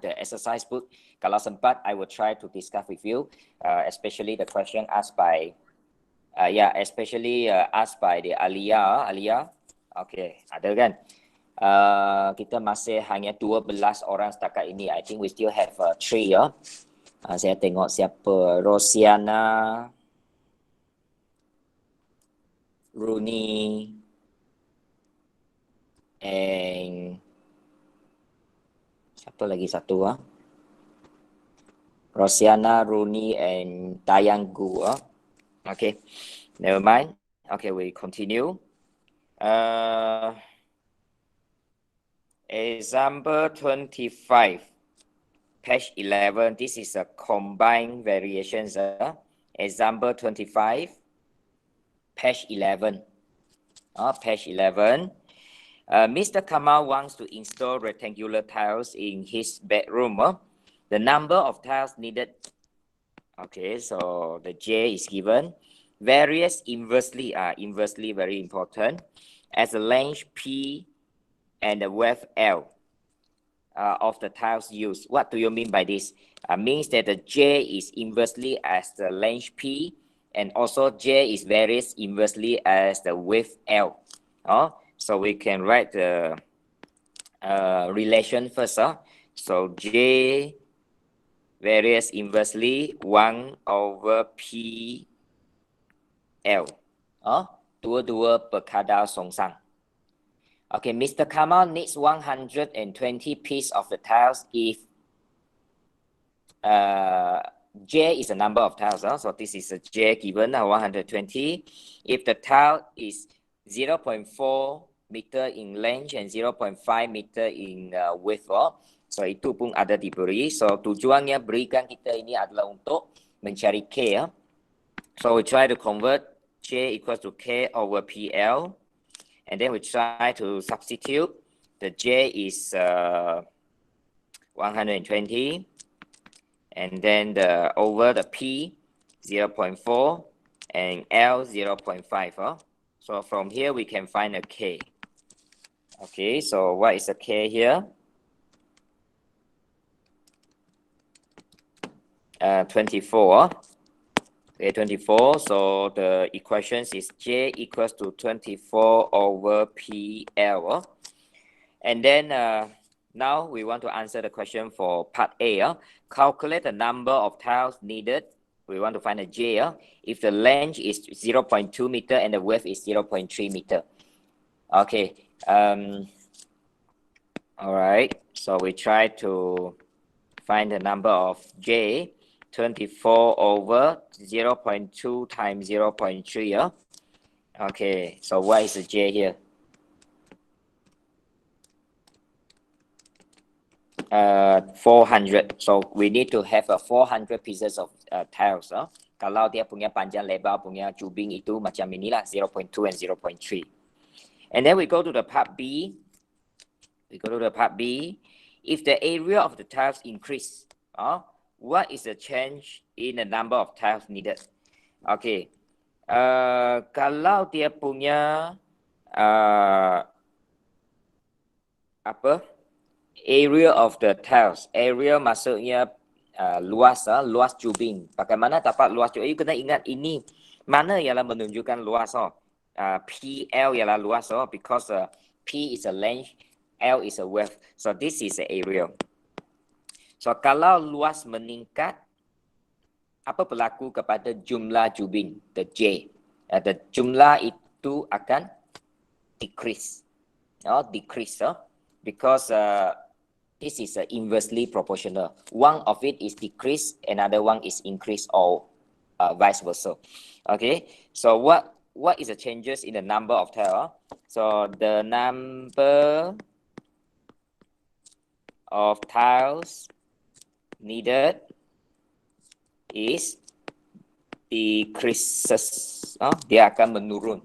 the exercise book. Kalau sempat, I will try to discuss with you, especially the question asked by, asked by the Alia. Okay, ada kan? Kita masih hanya 12 orang setakat ini. I think we still have 3 ya. Saya tengok siapa, Rosiana, Rooney, and siapa lagi satu Rosiana, Rooney, and Dayang Gu. Okay, never mind. Okay, we continue. Example 25, page 11. This is a combined variations. Example 25, page 11. Page 11. Mr. Kamal wants to install rectangular tiles in his bedroom. The number of tiles needed. Okay, so the J is given. Various inversely are inversely very important. As the length P and the width L of the tiles used. What do you mean by this? Means that the J is inversely as the length P, and also J is varies inversely as the width L. So we can write the relation first. So J varies inversely 1 over P L. Dua-dua berkadar songsang. Okay, Mr. Kamal needs 120 pieces of the tiles if J is a number of tiles. So this is a J given 120. If the tile is 0.4 meter in length and 0.5 meter in width, so itu pun ada diberi. So tujuannya berikan kita ini adalah untuk mencari K. So we try to convert J equals to K over PL. And then we try to substitute. The J is 120. And then the over the P, 0.4. And L, 0.5. So from here, we can find a K. Okay, so what is the K here? 24. Okay, 24. So the equations is J equals to 24 over PL. And then now we want to answer the question for part A. Calculate the number of tiles needed. We want to find a J. If the length is 0.2 meter and the width is 0.3 meter. Okay. All right. So we try to find the number of J. 24 over 0.2 times 0.3. Okay, so what is the J here? 400. So we need to have 400 pieces of tiles. Kalau dia punya panjang lebar punya tubing itu macam inilah, 0.2 and 0.3. And then we go to the part B. If the area of the tiles increase, what is the change in the number of tiles needed? Okay. Kalau dia punya area of the tiles, area maksudnya luas tubing. Bagaimana dapat luas tubing? Kena ingat ini mana ialah menunjukkan luas. PL ialah luas because P is a length, L is a width. So this is the area. So kalau luas meningkat, apa berlaku kepada jumlah tubing, the J? The jumlah itu akan decrease. Because this is inversely proportional. One of it is decrease, another one is increase, or vice versa. Okay, so what is the changes in the number of tiles? So the number of tiles needed is decreases. Dia akan menurun.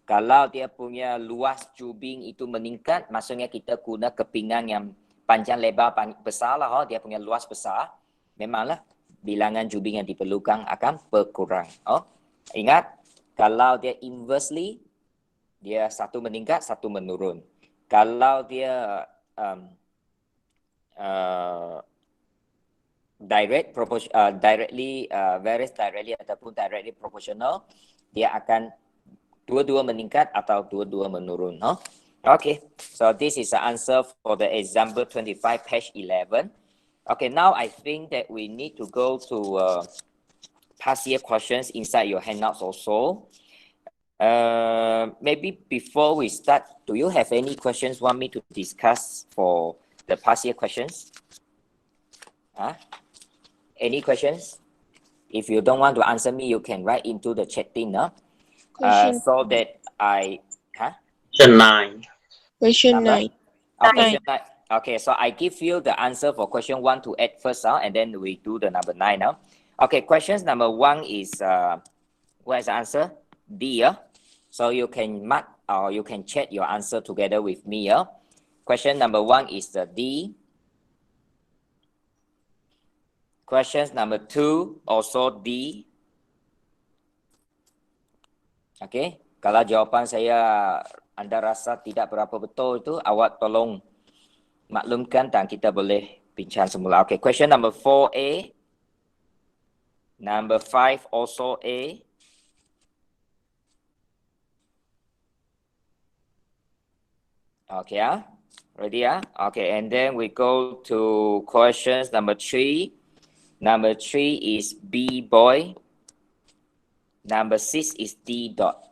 Kalau dia punya luas tubing itu meningkat, maksudnya kita guna kepingan yang panjang lebar besar lah. Dia punya luas besar, memanglah bilangan tubing yang diperlukan akan berkurang. Ingat, kalau dia inversely, dia satu meningkat, satu menurun. Kalau dia directly varies directly ataupun directly proportional, dia akan dua-dua meningkat atau dua-dua menurun. Okay, so this is the answer for the example 25, page 11. Okay, now I think that we need to go to past year questions inside your handouts also. Maybe before we start, do you have any questions want me to discuss for the past year questions? Any questions? If you don't want to answer me, you can write into the chatting, so that I, Question 9. Question number? 9. Question 9. Okay, so I give you the answer for question 1 to 8 first, and then we do the number 9 now. Okay, questions number 1 is, what is the answer? D. So you can mark or you can check your answer together with me. Question number 1 is the D. Questions number 2 also D. Okay, kalau jawapan saya anda rasa tidak berapa betul itu, awak tolong maklumkan dan kita boleh bincang semula. Okay, question number 4A. Number 5 also A. Okay, ready? Okay, and then we go to questions number 3. Number 3 is B boy. Number 6 is D dot.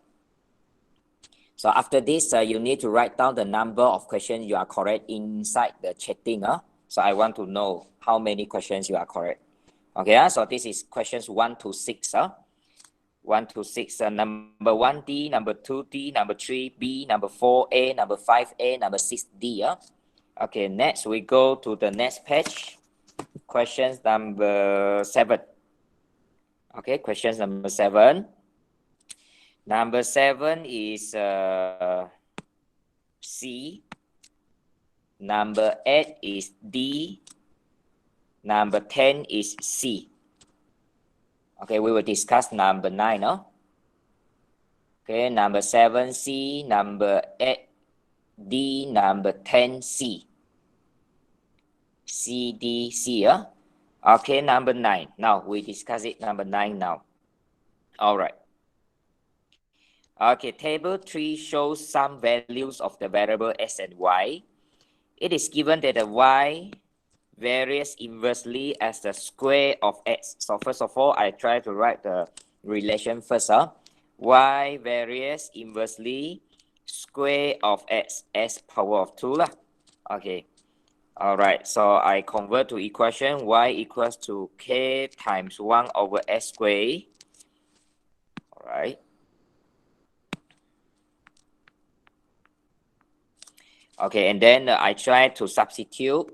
So after this, you need to write down the number of questions you are correct inside the chatting. So I want to know how many questions you are correct. Okay, so this is questions 1 to 6. 1 to 6, number 1D, number 2D, number 3B, number 4A, number 5A, number 6D. Okay, next we go to the next page. Questions number 7. Okay, questions number 7. Number 7 is C. Number 8 is D. Number 10 is C. Okay, we will discuss number 9. Okay, number 7 C, number 8 D, number 10 C. C, D, C. Okay, number 9. Now we discuss it. Number 9 now. All right. Okay, table 3 shows some values of the variable x and y. It is given that the y varies inversely as the square of x. So first of all, I try to write the relation first. Y varies inversely square of x, s power of 2 lah. Okay. All right. So I convert to equation y equals to k times 1 over s squared. All right. Okay, and then I try to substitute.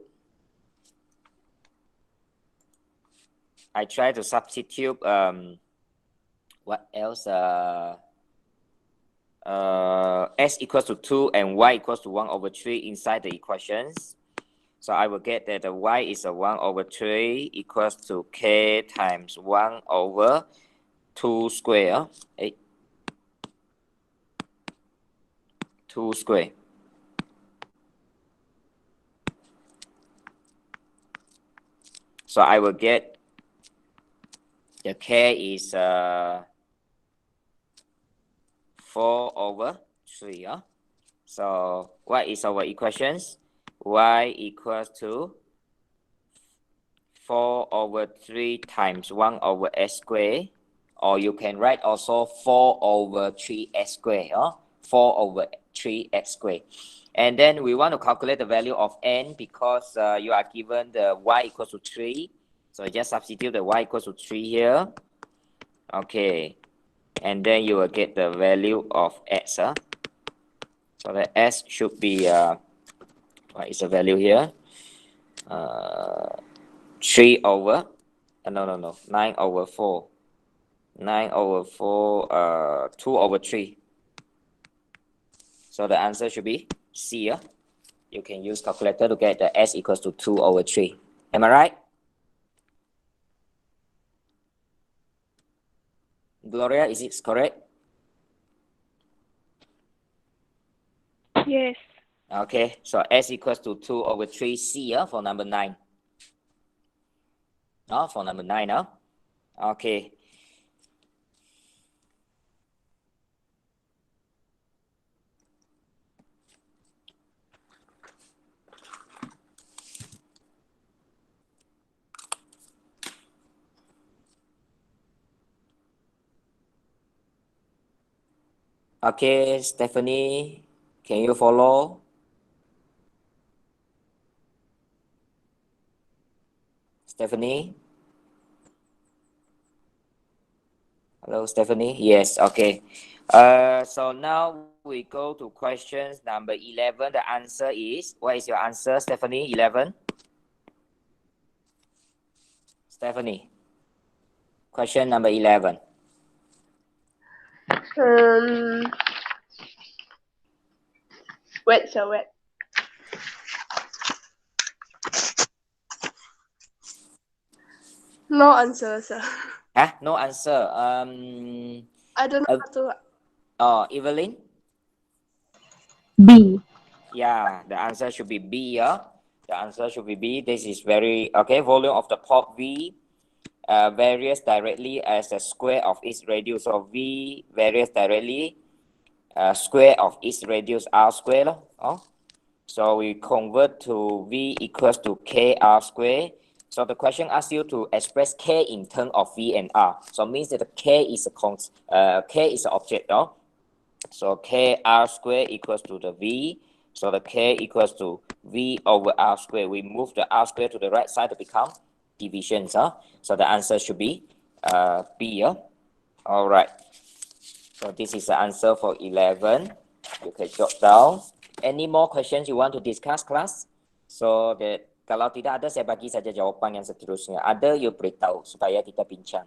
What else? S equals to 2 and y equals to 1 over 3 inside the equations. So I will get that the y is a 1 over 3 equals to k times 1 over 2 square. 2 square. So I will get the k is 4 over 3. So what is our equations? Y equals to 4 over 3 times 1 over s squared. Or you can write also 4 over 3x squared. 4 over 3x squared. And then we want to calculate the value of n because you are given the y equals to 3. So just substitute the y equals to 3 here. Okay. And then you will get the value of x. So the s should be, what is the value here? 3 over, 9 over 4. 9 over 4, 2 over 3. So the answer should be C. You can use calculator to get the S equals to 2 over 3. Am I right? Gloria, is it correct? Yes. Okay, so S equals to 2 over 3C for number 9. For number 9. Okay. Okay, Stephanie, can you follow? Stephanie? Hello, Stephanie? Yes, okay. So now we go to questions number 11. The answer is, what is your answer, Stephanie? 11? Stephanie, question number 11. Wait, sir, wait. No answer, sir. No answer. I don't know how to. Evelyn? B. Yeah, the answer should be B. The answer should be B. This is very okay. Volume of the port V varies directly as the square of its radius. So V varies directly square of its radius R square. So we convert to V equals to K R square. So the question asks you to express K in terms of V and R. So it means that the K is K is an object. So K R square equals to the V. So the K equals to V over R square. We move the R square to the right side to become divisions. So the answer should be B. All right. So this is the answer for 11. You can jot down. Any more questions you want to discuss, class? So that kalau tidak ada, saya bagi saja jawapan yang seterusnya. Ada, you beritahu supaya kita bincang.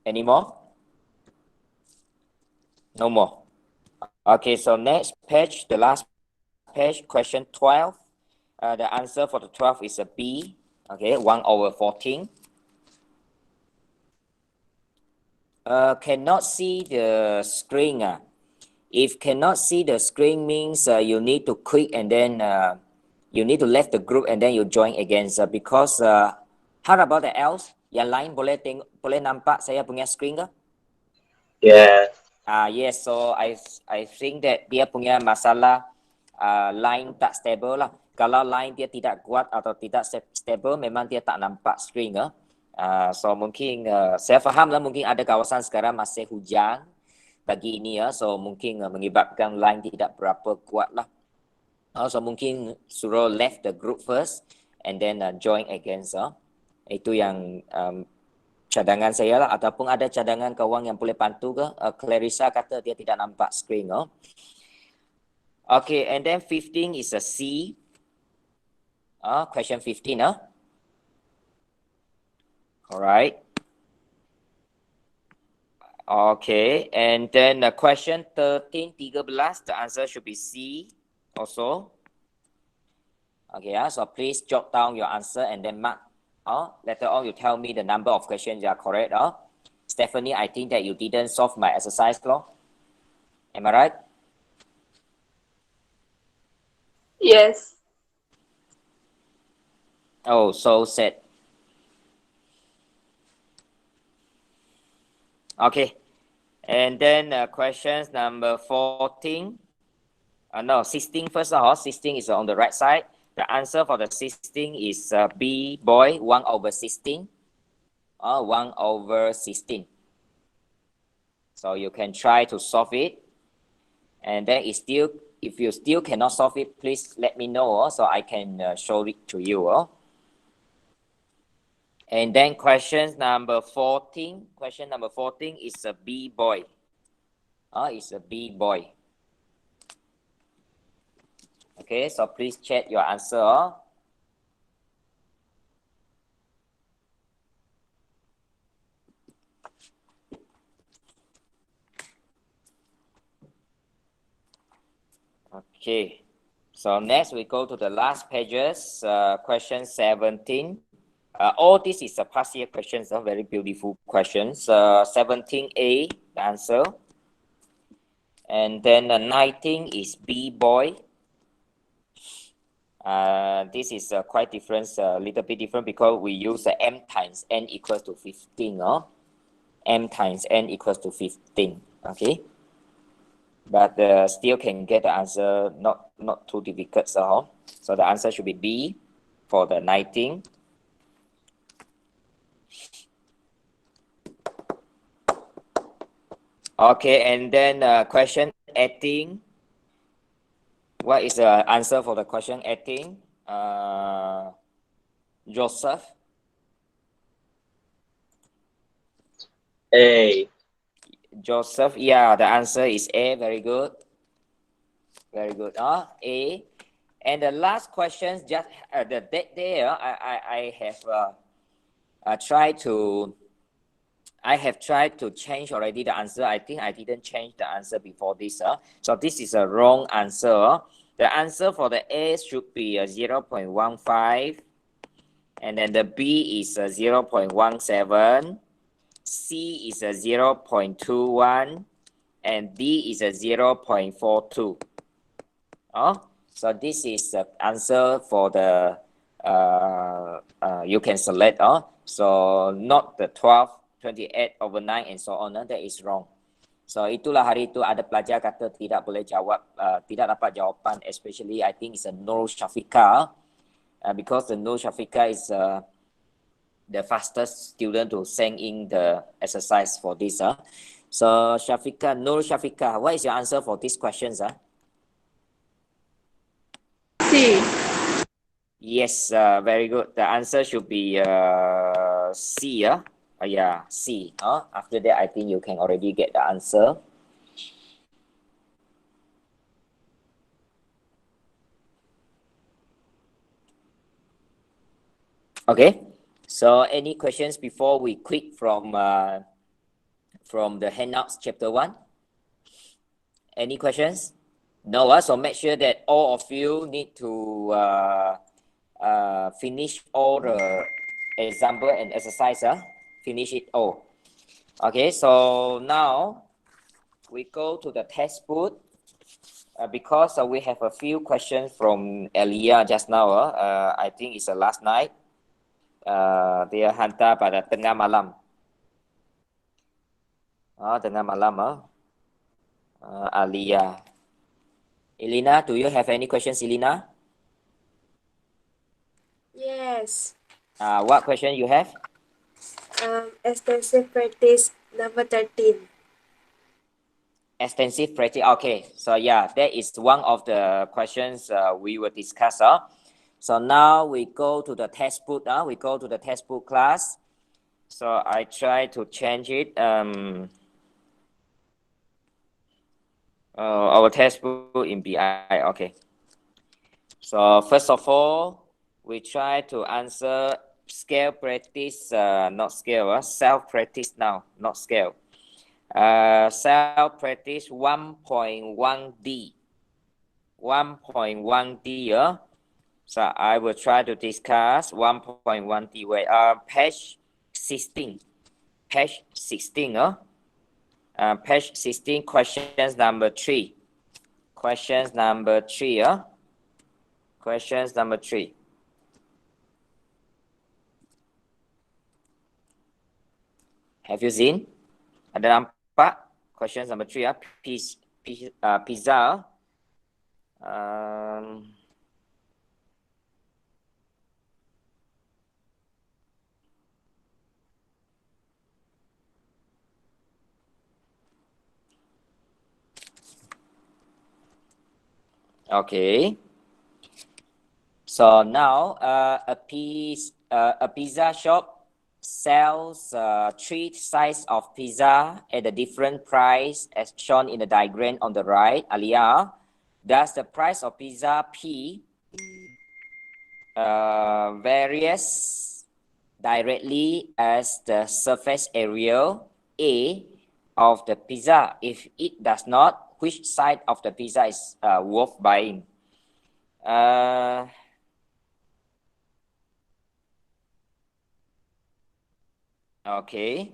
Any more? No more. Okay, so next page, the last page, question 12. The answer for the 12 is a B. Okay, 1 over 14. Cannot see the screen. If cannot see the screen means you need to quit and then you need to left the group and then you join again. Because how about the else? Yang lain boleh nampak saya punya screen ke? Yes. Yes, so I think that dia punya masalah line tak stable lah. Kalau line dia tidak kuat atau tidak stable, memang dia tak nampak screen. So mungkin saya faham lah, mungkin ada kawasan sekarang masih hujan pagi ini so mungkin menyebabkan line tidak berapa kuat lah. So mungkin suruh left the group first and then join again. Itu yang cadangan saya lah, ataupun ada cadangan kawan yang boleh bantu ke? Clarissa kata dia tidak nampak screen. Okay, and then 15 is a C. Question 15. Alright. Okay, and then question 13, the answer should be C also. Okay, so please jot down your answer and then mark. Later on, you tell me the number of questions you are correct. Stephanie, I think that you didn't solve my exercise, am I right? Yes. Oh, so sad. Okay, and then questions number 14. No, 16 first. 16 is on the right side. The answer for the 16 is B, boy, 1 over 16. 1 over 16. So you can try to solve it. And then if you still cannot solve it, please let me know so I can show it to you. And then question number 14. Question number 14 is a B, boy. It's a B, boy. Okay, so please check your answer. Okay, so next we go to the last pages, question 17. All this is a past year questions, very beautiful questions. 17A, the answer. And then 19 is B boy. This is quite different, a little bit different because we use m times n equals to 15. M times n equals to 15. Okay. But still can get the answer, not too difficult. So the answer should be B for the 19. Okay, and then question 18. What is the answer for the question 18? Joseph? A. Joseph, yeah, the answer is A. Very good. Very good. A. And the last question, just the date there, I have tried to change already the answer. I think I didn't change the answer before this. So this is a wrong answer. The answer for the A should be 0.15. And then the B is 0.17. C is 0.21. And D is 0.42. So this is the answer for the you can select. So not the 12, 28 over 9 and so on. That is wrong. So itulah hari itu ada pelajar kata tidak boleh jawab, tidak dapat jawapan, especially I think it's a Nur Shafika, because the Nur Shafika is the fastest student to send in the exercise for this. So Shafika, Nur Shafika, what is your answer for these questions? C. Yes, very good. The answer should be C. Yeah, C. After that, I think you can already get the answer. Okay. So, any questions before we quit from the handouts chapter 1? Any questions? No. So make sure that all of you need to finish all the example and exercise. Finish it all. Okay. So now we go to the textbook. Because we have a few questions from Elia just now. I think it's last night. Dia hantar pada tengah malam. Tengah malam. Alia. Elena, do you have any questions, Elena? Yes. What question you have? Extensive practice number 13. Extensive practice. Okay, so yeah, that is one of the questions we will discuss. So now we go to the textbook. We go to the textbook class. So I try to change it. Our textbook in BI. Okay. So first of all, we try to answer scale practice, not scale. Self practice now, not scale. Self practice 1.1D. 1.1D. So I will try to discuss 1.1D. Page 16. Page 16. Page 16, questions number 3. Questions number 3. Questions number 3. Have you seen? Ada nampak? Questions number 3. Pizza. Okay. So now a pizza shop sells 3 sizes of pizza at a different price as shown in the diagram on the right. Alia, does the price of pizza P varies directly as the surface area A of the pizza? If it does not, which side of the pizza is worth buying? Okay.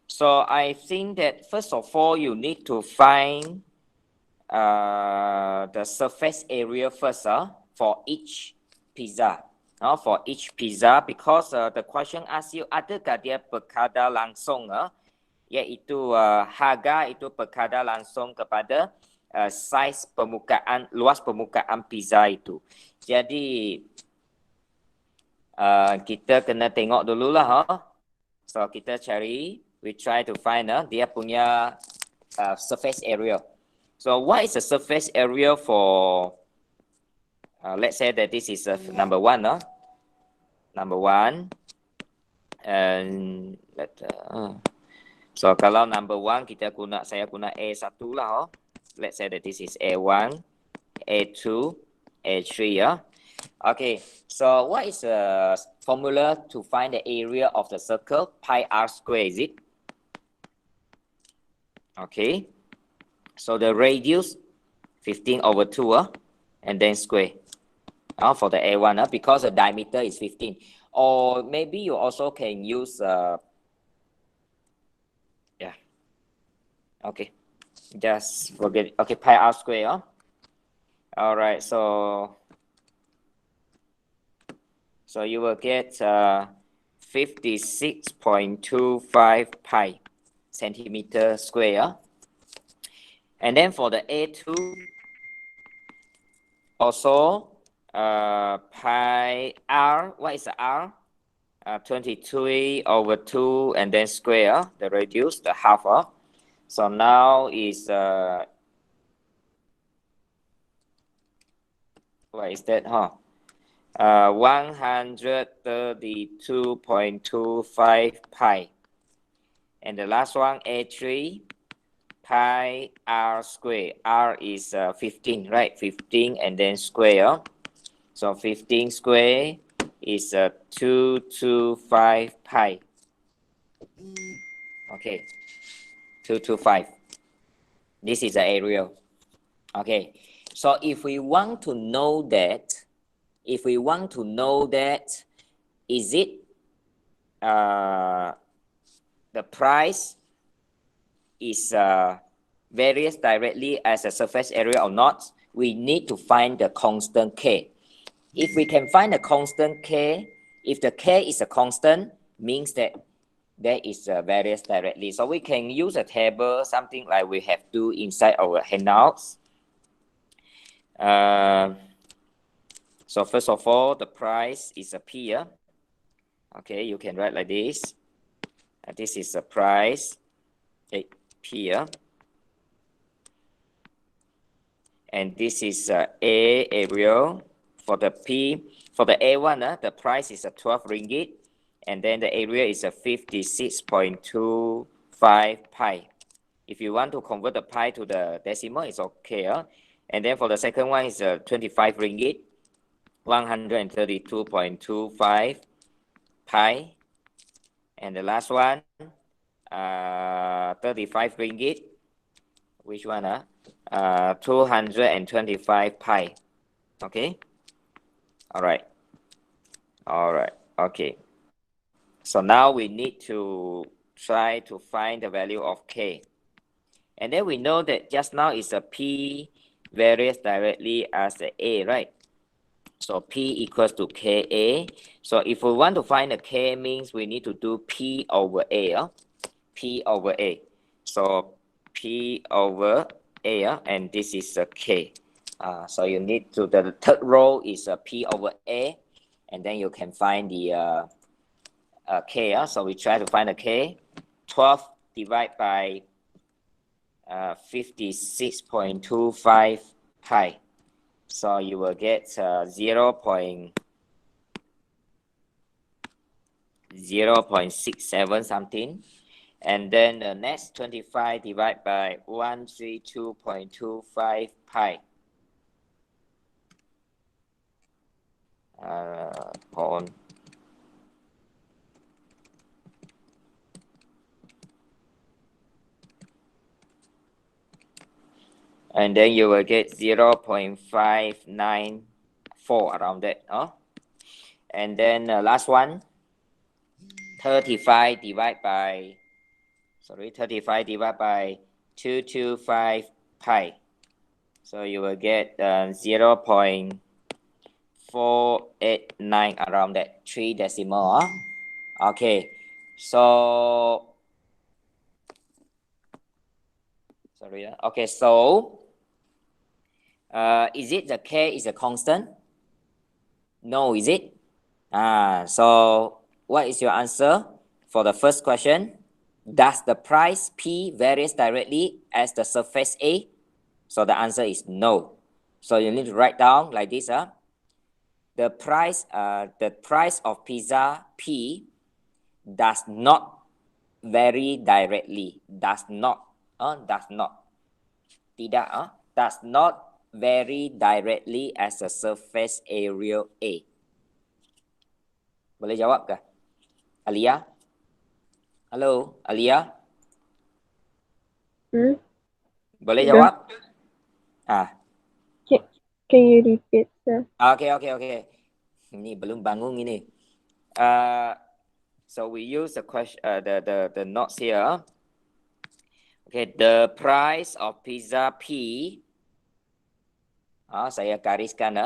So I think that first of all, you need to find the surface area first for each pizza. For each pizza, because the question asks you, adakah dia berkadar langsung iaitu harga itu berkadar langsung kepada saiz permukaan, luas permukaan pizza itu. Jadi kita kena tengok dululah. So kita cari, we try to find dia punya surface area. So what is the surface area for let's say that this is number one. Number one, and so kalau number one saya guna A1 lah. Let's say that this is A1, A2, A3 Okay, so what is the formula to find the area of the circle? Pi r square, is it? Okay, so the radius 15/2 and then square. For the A1 because the diameter is 15, or maybe you also can use okay, just forget it. Okay, pi r square. All right, so you will get 56.25 pi centimeter square. And then for the A2 also pi r, what is the r? 23/2 and then square, the radius, the half. So now is what is that? 132.25 pi. And the last one, A3, pi r square. R is 15, right? 15 and then square. So 15 square is 225 pi. Okay, 225. This is the area. Okay, so if we want to know that, is it the price is varies directly as a surface area or not, we need to find the constant K. If we can find a constant K, if the K is a constant, means that there is varies directly. So we can use a table, something like we have to inside our handouts. So first of all, the price is a P. Okay, you can write like this. This is the price, P. And this is A area. For the P, for the A1, the price is 12 ringgit. And then the area is 56.25 pi. If you want to convert the pi to the decimal, it's okay. And then for the second one is 25 ringgit, 132.25 pi. And the last one, 35 ringgit. Which one? 225 pi. Okay. All right. Okay. So now we need to try to find the value of K. And then we know that just now is a P varies directly as the A, right? So P equals to KA. So if we want to find the K, means we need to do P over A. P over A. So P over A, and this is a K. So you need to, the third row is a P over A, and then you can find the K. So we try to find the K. 12 divided by 56.25 pi. So you will get 0.67 something. And then the next 25 divided by 132.25 pi. Hold on. And then you will get 0.594 around that. And then last one, 35 divided by 225 pi. So you will get 0.489 around that 3 decimal. Okay. So sorry. Okay. So is it the K is a constant? No, is it? So what is your answer for the first question? Does the price P varies directly as the surface A? So the answer is no. So you need to write down like this. The price of pizza P does not vary directly. Does not. Tidak. Does not vary directly as the surface area A. Boleh jawab ke? Alia? Hello, Alia? Boleh Yeah. jawab? Can you repeat, sir? Okay. Ini belum bangun ini. So we use the question, the notes here. Okay, the price of pizza P. Saya gariskan.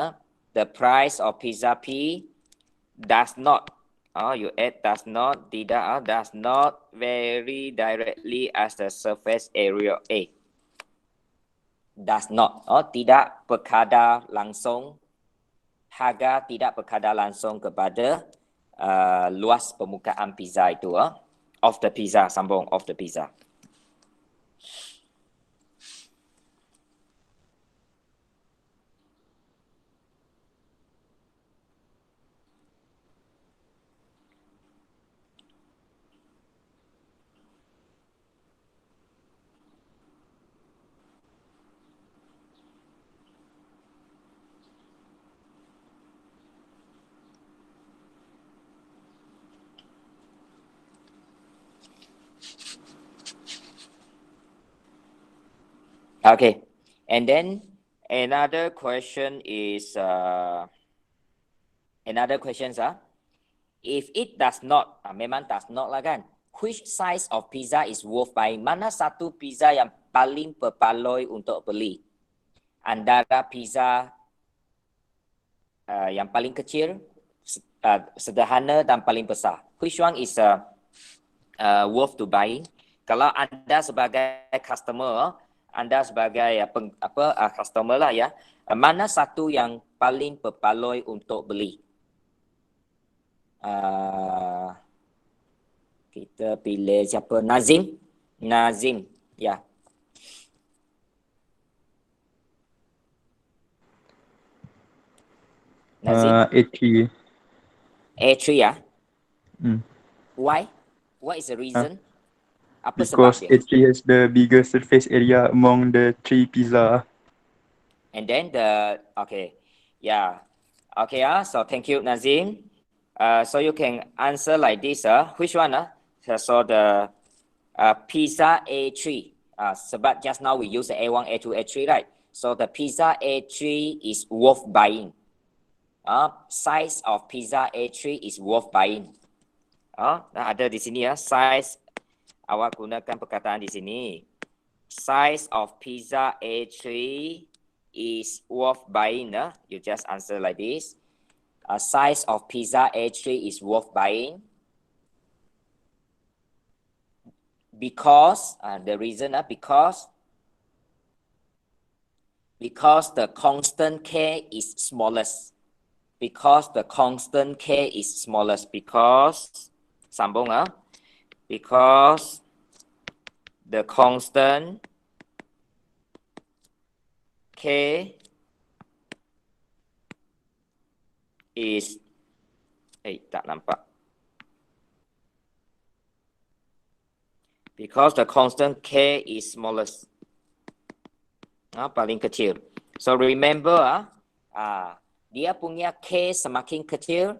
The price of pizza P does not. You add does not, tidak. Does not vary directly as the surface area A. Does not. Tidak berkadar langsung. Harga tidak berkadar langsung kepada luas permukaan pizza itu. Of the pizza, sambung of the pizza. Okay, and then another question is if it does not, memang does not lah kan, which size of pizza is worth buying? Mana satu pizza yang paling berbaloi untuk beli? Antara pizza yang paling kecil, sederhana dan paling besar. Which one is worth to buying? Kalau anda sebagai customer, anda sebagai customer lah ya, mana satu yang paling berbaloi untuk beli? Kita pilih siapa? Nazim, ya. Nazim. A3. A3 ya. Mm. Why? What is the reason? Apa Because sebab dia? A3 has the biggest surface area among the 3 pizza. And then so thank you, Nazim. So you can answer like this. Which one? So the pizza A3. Sebab just now we use the A1, A2, A3, right? So the pizza A3 is worth buying. Size of pizza A3 is worth buying. Ada di sini ya, size. Awak gunakan perkataan di sini. Size of pizza A3 is worth buying. You just answer like this. Size of pizza A3 is worth buying because the reason because the constant K is smallest. Because the constant K is smallest. Because sambung because the constant K is tak nampak. Because the constant K is smallest. Paling kecil. So remember dia punya K semakin kecil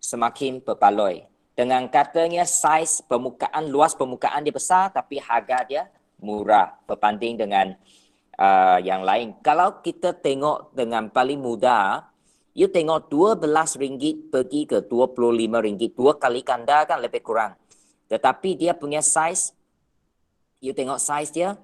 semakin berbaloi. Dengan katanya size permukaan, luas permukaan dia besar tapi harga dia murah berbanding dengan yang lain. Kalau kita tengok dengan paling mudah, you tengok RM12 pergi ke RM25, 2 kali ganda kan lebih kurang. Tetapi dia punya size, you tengok size dia,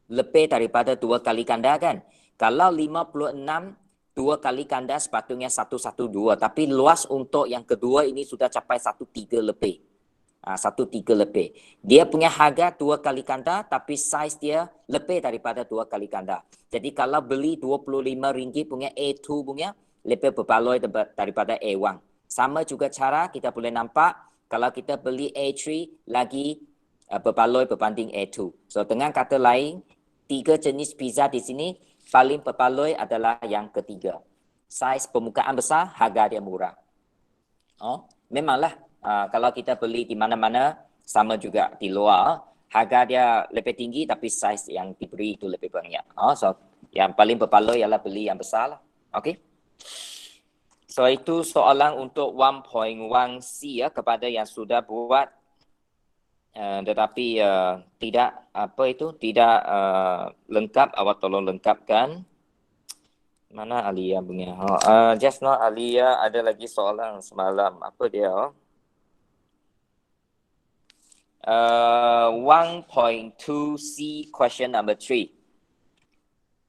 lebih daripada 2 kali ganda kan. Kalau 56 2 kali ganda sepatutnya 112, tapi luas untuk yang kedua ini sudah capai 13 lebih. 13 lebih. Dia punya harga 2 kali ganda tapi saiz dia lebih daripada 2 kali ganda. Jadi kalau beli RM25 punya A2 punya lebih berbaloi daripada A1. Sama juga cara kita boleh nampak kalau kita beli A3 lagi berbaloi berbanding A2. So dengan kata lain, 3 jenis pizza di sini paling berbaloi adalah yang ketiga. Saiz permukaan besar, harga dia murah. Memanglah kalau kita beli di mana-mana sama juga di luar, harga dia lebih tinggi tapi saiz yang diberi itu lebih banyak. So yang paling berbaloi ialah beli yang besar lah. Okay. So itu soalan untuk 1.1C ya kepada yang sudah buat tetapi tidak lengkap, awak tolong lengkapkan. Mana Alia punya? Just now Alia ada lagi soalan semalam. Apa dia? 1.2C question number 3.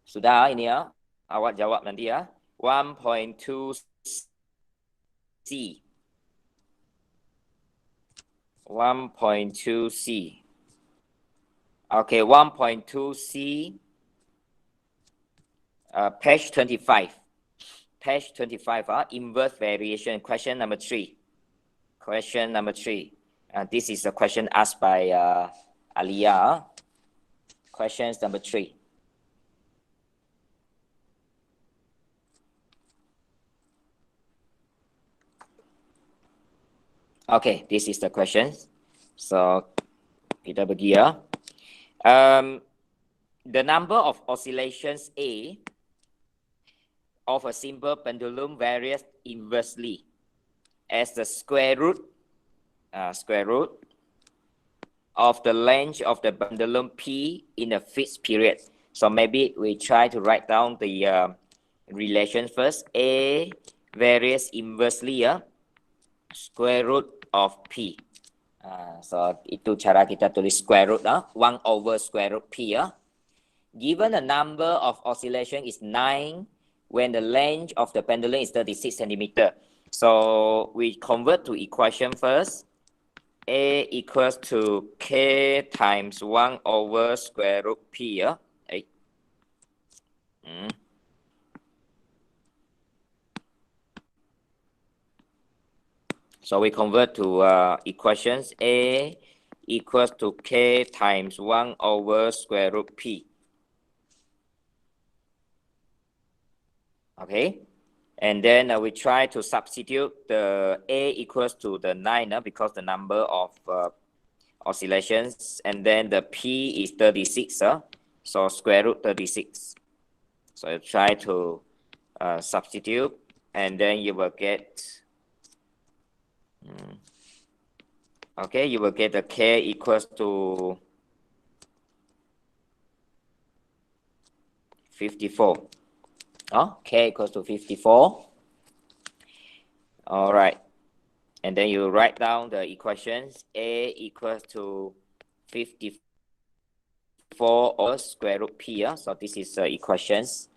Sudah ini ya. Awak jawab nanti ya. 1.2C. 1.2C. Okay, 1.2C. Page 25. Page 25, inverse variation, question number 3. Question number 3. This is a question asked by Alia. Question number 3. Okay, this is the question. So, kita pergi ya. The number of oscillations A of a simple pendulum varies inversely as the square root of the length of the pendulum P in a fixed period. So maybe we try to write down the relation first. A varies inversely square root of P. So itu cara kita tulis square root 1 over square root P. Given the number of oscillation is 9 when the length of the pendulum is 36 centimeter. So we convert to equation first. A equals to K times 1 over square root P. So we convert to equations. A equals to K times 1 over square root P. Okay. And then we try to substitute the A equals to the 9 because the number of oscillations. And then the P is 36. So square root 36. So you try to substitute. And then you will get... Okay, you will get the K equals to 54. K equals to 54. All right. And then you write down the equations. A equals to 54 or square root P. So this is the equations.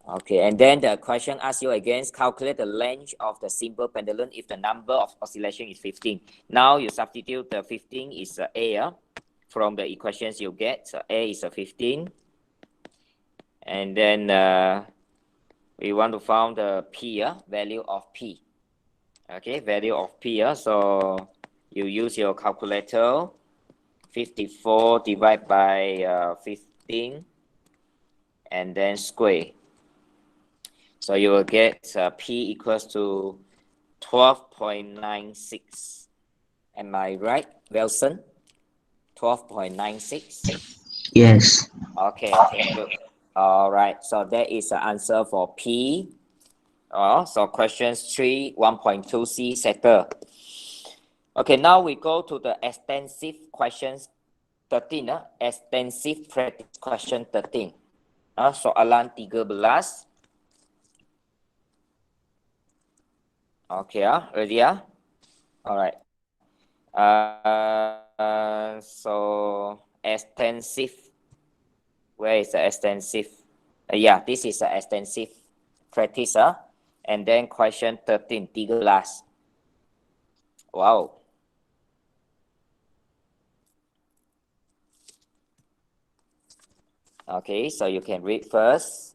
Okay, and then the question asks you again, calculate the length of the simple pendulum if the number of oscillation is 15. Now you substitute the 15 is A from the equations you get. So A is 15. And then we want to find the P, value of P. Okay, value of P. So you use your calculator. 54 divided by 15. And then square. So you will get P equals to 12.96. Am I right, Wilson? 12.96? Yes. Okay, good. All right, so that is the answer for P. So questions 3, 1.2C settle. Okay, now we go to the extensive questions 13. Extensive practice question 13. Soalan 13. Okay, ready? All right. So extensive Where is the extensive? Yeah, this is an extensive practice. And then question 13, 13. Wow. Okay, so you can read first.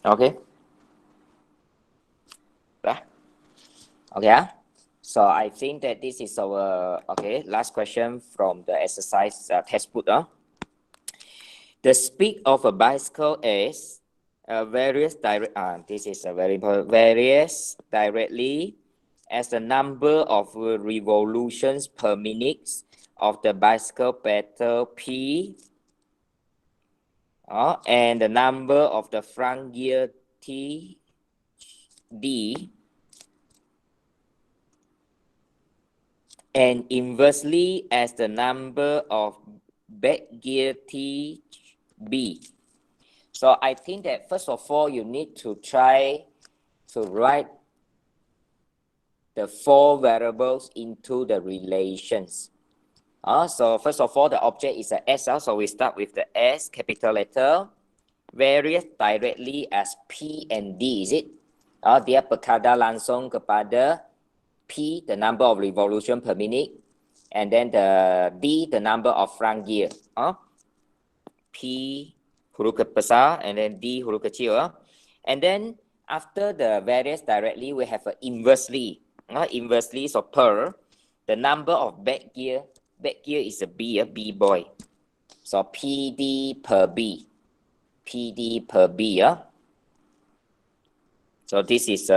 Okay. Okay. So I think that this is our last question from the exercise textbook. The speed of a bicycle is varies this is a very important. Varies directly as the number of revolutions per minute of the bicycle pedal P, and the number of the front gear T D, and inversely as the number of back gear T B. So I think that first of all, you need to try to write the 4 variables into the relations. So first of all, the object is a S. So we start with the S, capital letter. Varies directly as P and D, is it? Dia berkadar langsung kepada P, the number of revolution per minute, and then the D, the number of front gear. P huruf besar and then D huruf kecil. And then after the varies directly, we have inversely. Inversely, so per the number of back gear is a B, B boy. So PD per B. PD per B. So this is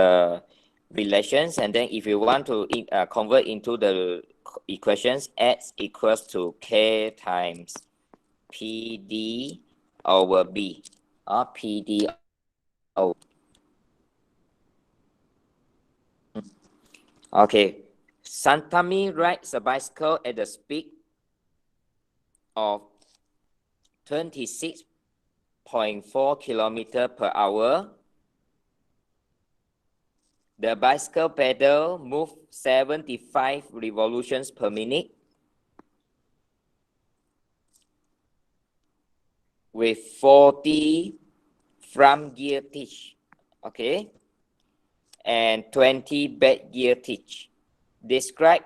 relations, and then if you want to convert into the equations, X equals to K times PD over B. PD over. Okay. Santami rides a bicycle at the speed of 26.4 kilometers per hour. The bicycle pedal moves 75 revolutions per minute with 40 front gear teach, and 20 back gear teach. Describe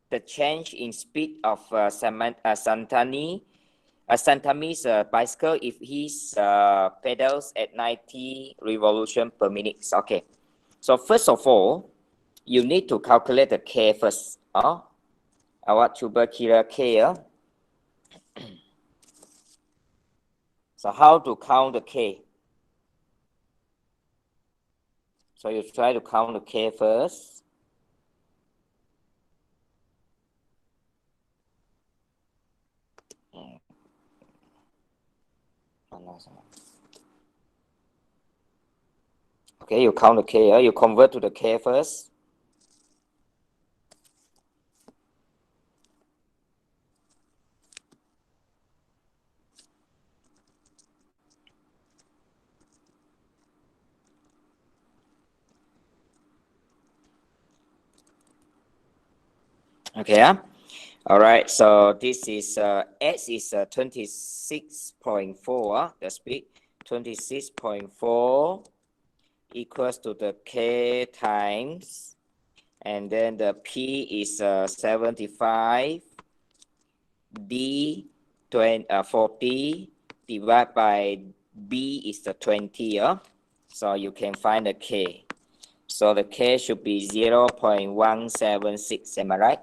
the change in speed of Santami's bicycle if he pedals at 90 revolutions per minute. Okay. So first of all, you need to calculate the K first. Awak cuba kira K. So how to count the K? So you try to count the K first. Okay, you count the K. You convert to the K first. Okay. All right. So this is S is 26.4. The speed 26.4 equals to the K times, and then the P is 75, D 40 divided by B is the 20. So you can find the K. So the K should be 0.176. Am I right?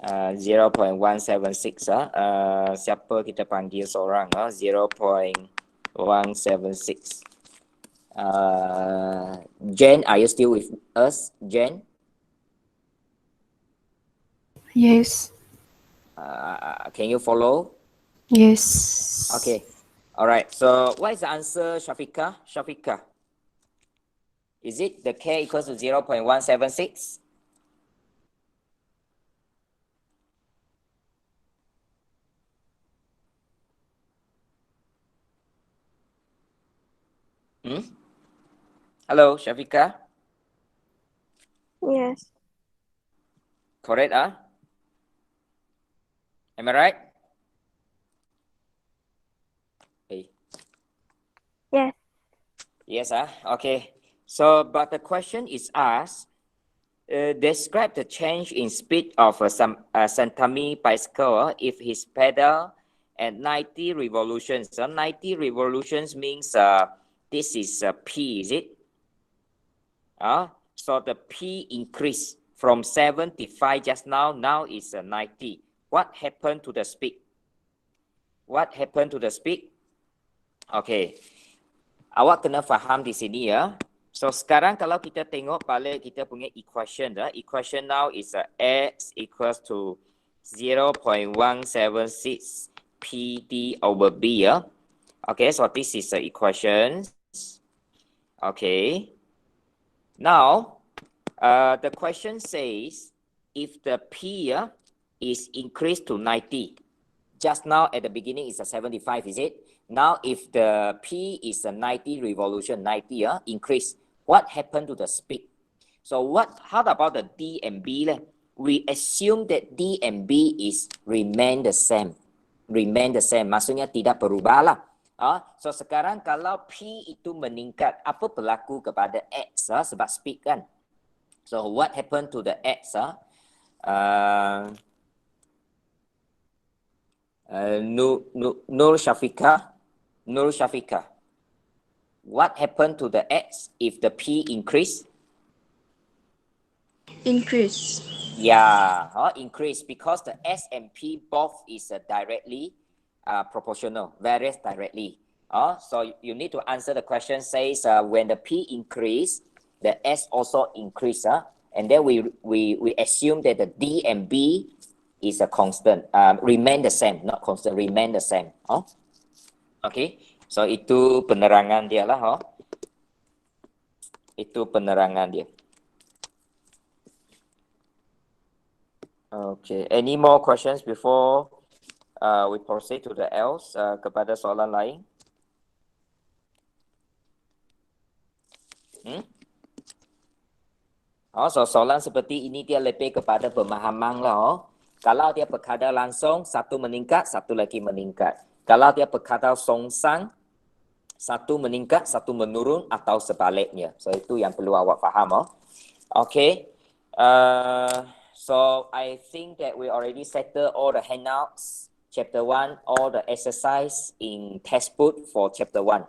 0.176. Siapa kita panggil seorang? 0.176. Jen, are you still with us, Jen? Yes. Can you follow? Yes. Okay. All right. So what is the answer, Shafika? Shafika, is it the K equals to 0.176? Hello, Shafika. Yes. Correct, Am I right? Hey. Yes. Yes, Okay. So, but the question is asked, describe the change in speed of a Santami bicycle if his pedal at 90 revolutions. So 90 revolutions means this is P, is it? So the P increase from 75 just now is 90. What happened to the speed? What happened to the speed? Okay. Awak kena faham di sini ya. So sekarang kalau kita tengok balik kita punya equation, equation now is x equals to 0.176 PD over B ya. Okay, so this is the equation. Okay. Now, the question says if the P is increased to 90, just now at the beginning is a 75, is it? Now, if the P is a 90 revolution, 90 increase, what happened to the speed? So how about the D and B? We assume that D and B is remain the same. Remain the same, maksudnya tidak berubah lah. So sekarang kalau P itu meningkat, apa berlaku kepada X sebab speed kan? So what happened to the X? Nur Shafika. What happened to the X if the P increase? Increase. Yeah, increase because the S and P both is directly proportional, varies directly. So you need to answer the question says when the P increase, the S also increase. And then we assume that the D and B is a constant, remain the same, not constant, remain the same. Okay, so itu penerangan dia lah. Itu penerangan dia. Okay, any more questions before we proceed to the else kepada soalan lain? So soalan seperti ini dia lebih kepada pemahaman lah. Kalau dia berkata langsung, satu meningkat, satu lagi meningkat. Kalau dia berkata songsang, satu meningkat, satu menurun atau sebaliknya. So itu yang perlu awak faham. Okay. So I think that we already settled all the handouts, chapter 1, all the exercise in textbook for chapter 1.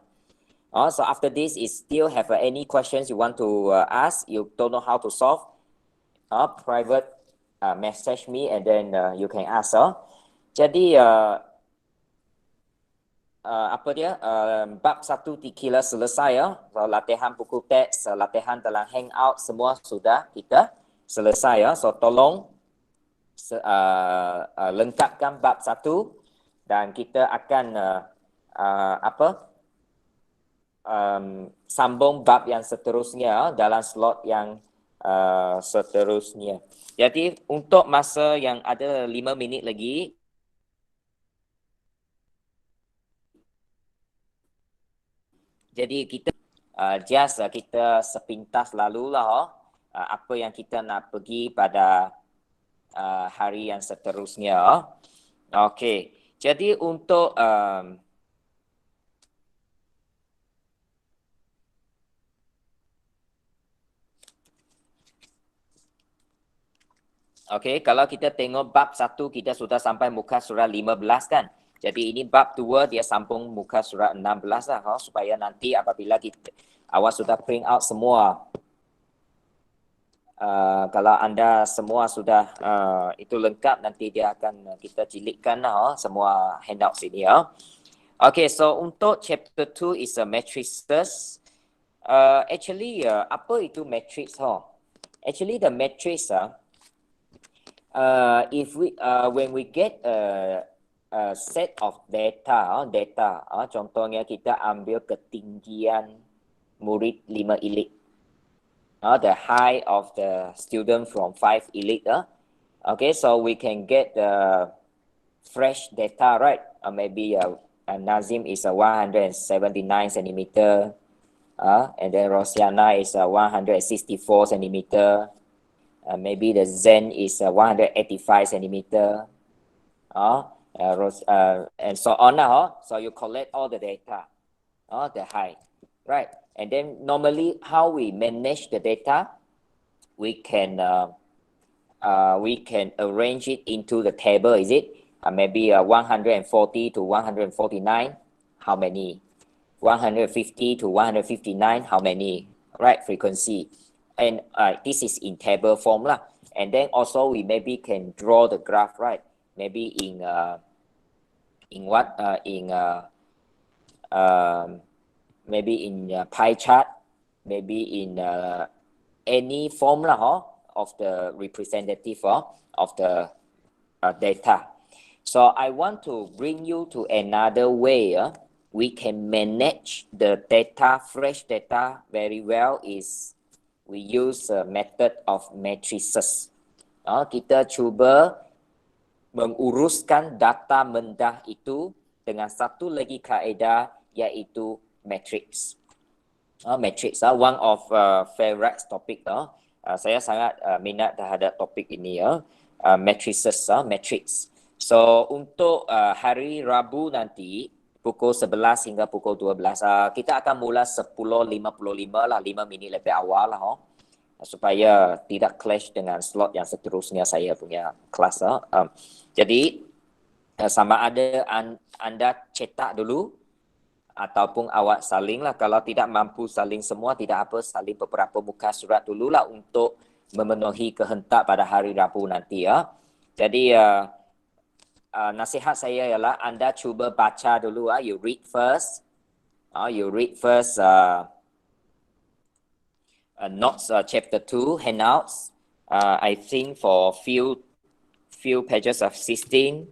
So after this, is still have any questions you want to ask, you don't know how to solve, private message me and then you can ask. Jadi apa dia bab 1 dikira selesai latihan buku teks, latihan dalam hangout semua sudah kita selesai so tolong lengkapkan bab 1 dan kita akan sambung bab yang seterusnya dalam slot yang seterusnya. Jadi untuk masa yang ada 5 minit lagi, jadi kita kita sepintas lalulah apa yang kita nak pergi pada hari yang seterusnya. Okey. Jadi untuk okey, kalau kita tengok bab 1 kita sudah sampai muka surat 15 kan. Jadi ini bab 2 dia sambung muka surat 16 lah supaya nanti apabila awak sudah print out semua, kalau anda semua sudah itu lengkap, nanti dia akan kita jilidkan semua handout sini Okay, so untuk chapter 2 is a matrices. Actually apa itu matrix Actually the matrix if we when we get a set of data, contohnya kita ambil ketinggian murid 5 elite, the height of the student from 5 elite. Okay, so we can get the fresh data, right? Maybe Nazim is a 179 centimeter, And then Rosiana is 164 centimeter. Maybe the Zen is 185 centimeter. And so on. So you collect all the data, the height, right? And then normally how we manage the data, we can arrange it into the table, is it? Maybe 140 to 149, how many? 150 to 159, how many? Right, frequency. And this is in table form lah. And then also we maybe can draw the graph, right? Maybe in maybe in pie chart, maybe in any form lah, of the representative of the data. So I want to bring you to another way. We can manage the data, fresh data very well is we use a method of matrices. Kita cuba menguruskan data mendah itu dengan satu lagi kaedah iaitu matrix. Matrix, one of favorite topic. Saya sangat minat terhadap topik ini, matrices, matrix. So untuk hari Rabu nanti pukul 11 hingga pukul 12 kita akan mula 10.55 lah, 5 minit lebih awal lah, supaya tidak clash dengan slot yang seterusnya saya punya kelas. Jadi sama ada anda cetak dulu ataupun awak salin lah. Kalau tidak mampu salin semua, tidak apa, salin beberapa muka surat dulu lah untuk memenuhi kehendak pada hari Rabu nanti. Jadi nasihat saya ialah anda cuba baca dulu. You read first. Notes chapter 2 handouts. I think for few pages of 16.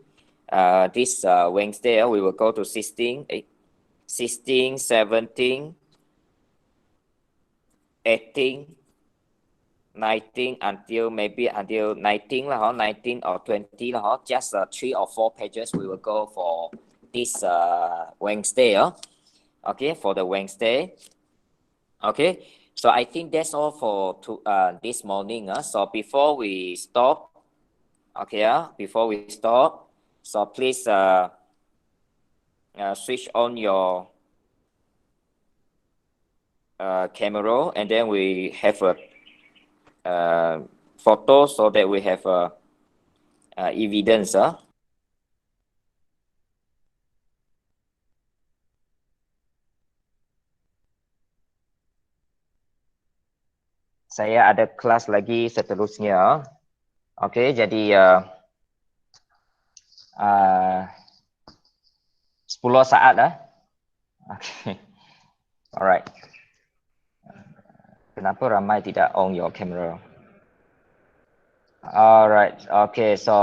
This Wednesday we will go to 16, 17, 18, 19 until 19 lah, 19 or 20 lah. Just 3 or 4 pages we will go for this Wednesday. Okay, for the Wednesday. Okay, so I think that's all for this morning. So before we stop, so please switch on your camera, and then we have a photo so that we have evidence. Saya ada kelas lagi seterusnya. Okay, jadi 10 saat lah. Okay. Alright. Kenapa ramai tidak on your camera? Alright. Okay, so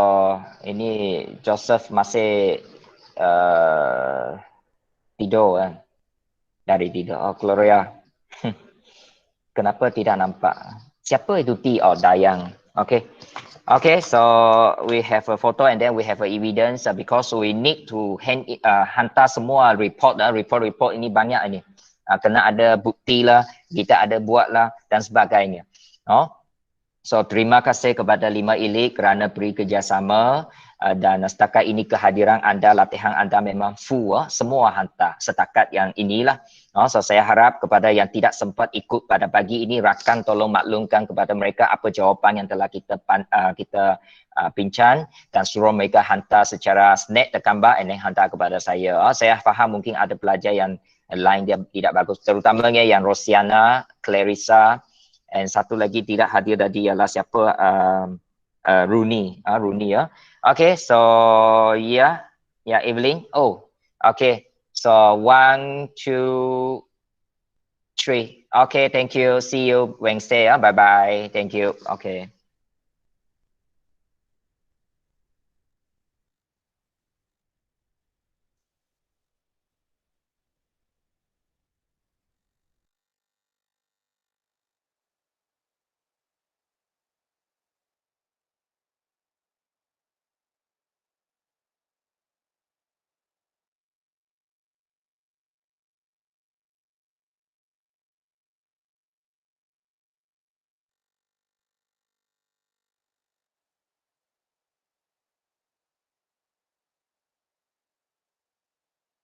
ini Joseph masih tidur kan? Dari tidur. Oh, Gloria. Kenapa tidak nampak? Siapa itu T? Oh, Dayang. Okay. Okay, so we have a photo and then we have a evidence because we need to hantar semua report ini banyak ini. Kena ada bukti lah, kita ada buat lah dan sebagainya. So terima kasih kepada 5 Ilik kerana beri kerjasama dan setakat ini kehadiran anda, latihan anda memang full, semua hantar setakat yang inilah. So saya harap kepada yang tidak sempat ikut pada pagi ini, rakan tolong maklumkan kepada mereka apa jawapan yang telah kita bincang dan suruh mereka hantar secara snap tergambar and then hantar kepada saya. Saya faham mungkin ada pelajar yang lain dia tidak bagus, terutamanya yang Rosiana, Clarissa, and satu lagi tidak hadir tadi ialah siapa, Rooney ya. Okay, so Evelyn. Oh, okay. So 1, 2, 3. Okay, thank you. See you Wednesday. Bye bye. Thank you. Okay.